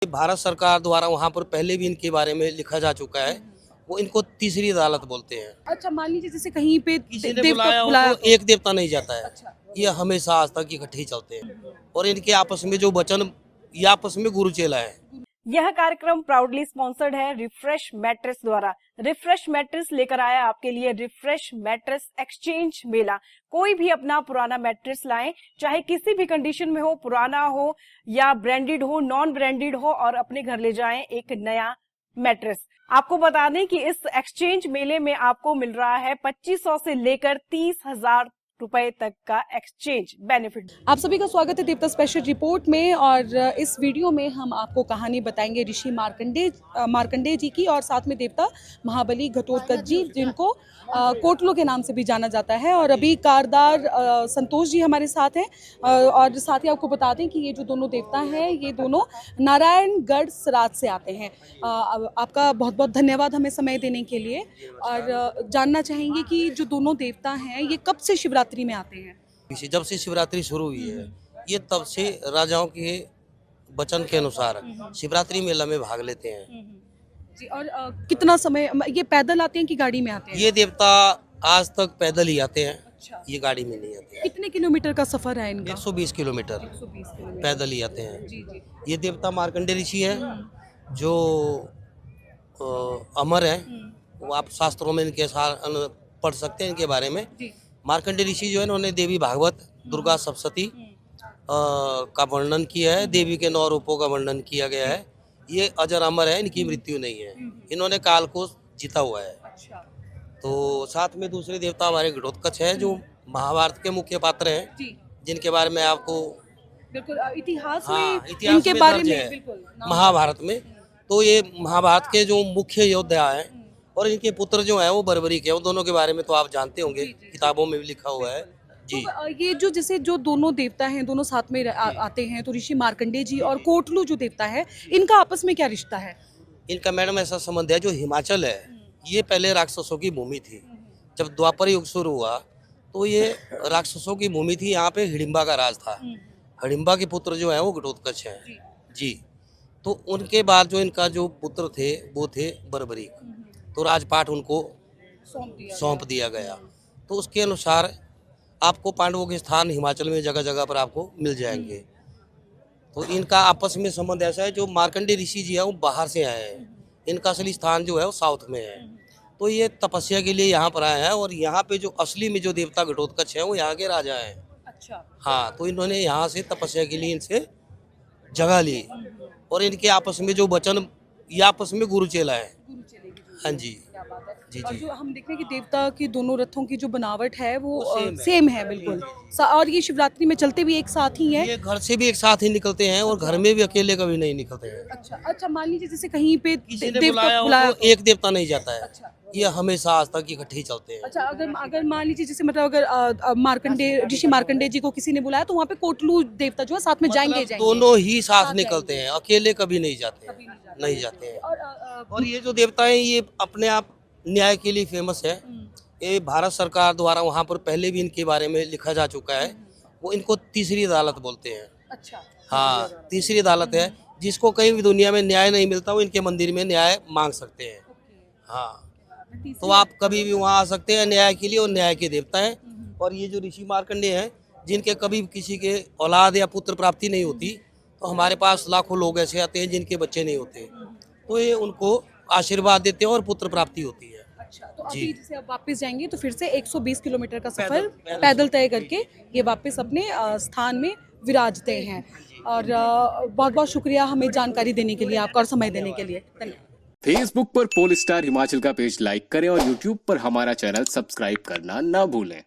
भारत सरकार द्वारा वहाँ पर पहले भी इनके बारे में लिखा जा चुका है। वो इनको तीसरी अदालत बोलते हैं। अच्छा, मान लीजिए जैसे कहीं पे किसी ने देवता बुलाया हो तो एक देवता नहीं जाता है। अच्छा। ये हमेशा आज तक इकट्ठे ही चलते हैं और इनके आपस में जो वचन, ये आपस में गुरु चेला है। यह कार्यक्रम प्राउडली स्पॉन्सर्ड है रिफ्रेश मैट्रेस द्वारा। रिफ्रेश मैट्रेस लेकर आया आपके लिए रिफ्रेश मैट्रेस एक्सचेंज मेला। कोई भी अपना पुराना मैट्रेस लाएं, चाहे किसी भी कंडीशन में हो, पुराना हो या ब्रांडेड हो, नॉन ब्रांडेड हो, और अपने घर ले जाएं एक नया मैट्रेस। आपको बता दें कि इस एक्सचेंज मेले में आपको मिल रहा है 2500 से लेकर 30,000 रुपए तक का एक्सचेंज बेनिफिट। आप सभी का स्वागत है देवता स्पेशल रिपोर्ट में। और इस वीडियो में हम आपको कहानी बताएंगे ऋषि मार्कंडेय जी की, और साथ में देवता महाबली घटोत्कच जी, जिनको कोटलो के नाम से भी जाना जाता है। और अभी कारदार संतोष जी हमारे साथ हैं। और साथ ही आपको बता दें कि ये जो दोनों देवता हैं, ये दोनों नारायणगढ़ सराज से आते हैं। आपका बहुत बहुत धन्यवाद हमें समय देने के लिए। और जानना चाहेंगे कि जो दोनों देवता हैं, ये कब से शिवरात्रि में आते हैं? जब से शिवरात्रि शुरू हुई है, ये तब से राजाओं के वचन के अनुसार शिवरात्रि मेला में भाग लेते हैं। जी, और कितना समय ये पैदल आते हैं कि गाड़ी में आते हैं? ये देवता आज तक पैदल ही आते हैं। अच्छा। ये गाड़ी में नहीं आते हैं। कितने किलोमीटर का सफर है इनका? 120 किलोमीटर 120 किलोमीटर। पैदल ही आते हैं। जी जी। ये देवता मार्कंडेय ऋषि है, जो अमर है। वो आप शास्त्रों में इनके साथ पढ़ सकते हैं इनके बारे में। जी। मार्कंडेय ऋषि जो है, इन्होंने देवी भागवत, दुर्गा सप्तशती का वर्णन किया है। देवी के 9 रूपों का वर्णन किया गया है। ये अजर अमर है, इनकी मृत्यु नहीं है। इन्होंने काल को जीता हुआ है। अच्छा। तो साथ में दूसरे देवता हमारे घटोत्कच है, जो महाभारत के मुख्य पात्र हैं, जी, जिनके बारे में आपको बिल्कुल इतिहास हाँ, में इतिहास इनके में बारे दर्ज में है। बिल्कुल महाभारत में। तो ये महाभारत के जो मुख्य योद्धा हैं, और इनके पुत्र जो हैं वो बर्बरीक है। उन दोनों के बारे में तो आप जानते होंगे, किताबों में भी लिखा हुआ है जी। तो ये जो जैसे जो दोनों देवता हैं, दोनों साथ में आते हैं, तो ऋषि मार्कंडेय जी और कोटलू जो देवता है, इनका आपस में क्या रिश्ता है? इनका मैडम ऐसा संबंध है, जो हिमाचल है, ये पहले राक्षसों की भूमि थी। जब द्वापर युग शुरू हुआ तो ये राक्षसों की भूमि थी। यहाँ पे हिडिंबा का राज था। हिडिंबा के पुत्र जो है वो घटोत्कच हैं जी। तो उनके बाद जो इनका जो पुत्र थे, वो थे बर्बरीक। तो राजपाट उनको सौंप दिया गया। तो उसके अनुसार आपको पांडवों के स्थान हिमाचल में जगह जगह पर आपको मिल जाएंगे। तो इनका आपस में संबंध ऐसा है, जो मार्कंडेय ऋषि जी है वो बाहर से आए हैं। इनका असली स्थान जो है वो साउथ में है। तो ये तपस्या के लिए यहाँ पर आए हैं, और यहाँ पे जो असली में जो देवता घटोत्कच है वो यहाँ के राजा हैं। अच्छा। हाँ, तो इन्होंने यहाँ से तपस्या के लिए इनसे जगह ली, और इनके आपस में जो वचन, ये आपस में गुरु चेला है। हाँ जी जी और जी। जो हम देख रहे हैं कि देवता की दोनों रथों की जो बनावट है वो सेम है। सेम है बिल्कुल। और ये शिवरात्रि में चलते भी एक साथ ही है। ये घर से भी एक साथ ही निकलते हैं, और घर में भी अकेले कभी नहीं निकलते हैं। अच्छा अच्छा, मान लीजिए जैसे कहीं पे किसी ने देवता बुलाया हो तो एक देवता नहीं जाता है। अच्छा। ये हमेशा आज तक इकट्ठे ही चलते हैं। अच्छा, अगर मान लीजिए जैसे मतलब अगर ऋषि मार्कंडेय जी को किसी ने बुलाया, तो वहाँ पे कोटलू देवता जो है साथ में जाएंगे मतलब दोनों ही साथ निकलते हैं, अकेले कभी नहीं जाते हैं। नहीं जाते हैं। और ये जो देवता हैं, ये अपने आप न्याय के लिए फेमस है। ये भारत सरकार द्वारा वहाँ पर पहले भी इनके बारे में लिखा जा चुका है। वो इनको तीसरी अदालत बोलते हैं। अच्छा। हाँ, तीसरी अदालत है। जिसको कहीं भी दुनिया में न्याय नहीं मिलता, वो इनके मंदिर में न्याय मांग सकते हैं। हाँ, तो आप कभी भी वहाँ आ सकते हैं न्याय के लिए, और न्याय के देवता हैं। और ये जो ऋषि मार्कंडेय हैं, जिनके कभी किसी के औलाद या पुत्र प्राप्ति नहीं होती, तो हमारे पास लाखों लोग ऐसे आते हैं जिनके बच्चे नहीं होते, तो ये उनको आशीर्वाद देते हैं और पुत्र प्राप्ति होती है। अच्छा, तो अभी जैसे अब वापस जाएंगे तो फिर से 120 किलोमीटर का सफर पैदल तय करके ये वापस अपने स्थान में विराजते हैं। और बहुत बहुत शुक्रिया हमें जानकारी देने के लिए, आपका और समय देने के लिए। धन्यवाद। फेसबुक पर पोल स्टार हिमाचल का पेज लाइक करें और यूट्यूब पर हमारा चैनल सब्सक्राइब करना ना भूलें।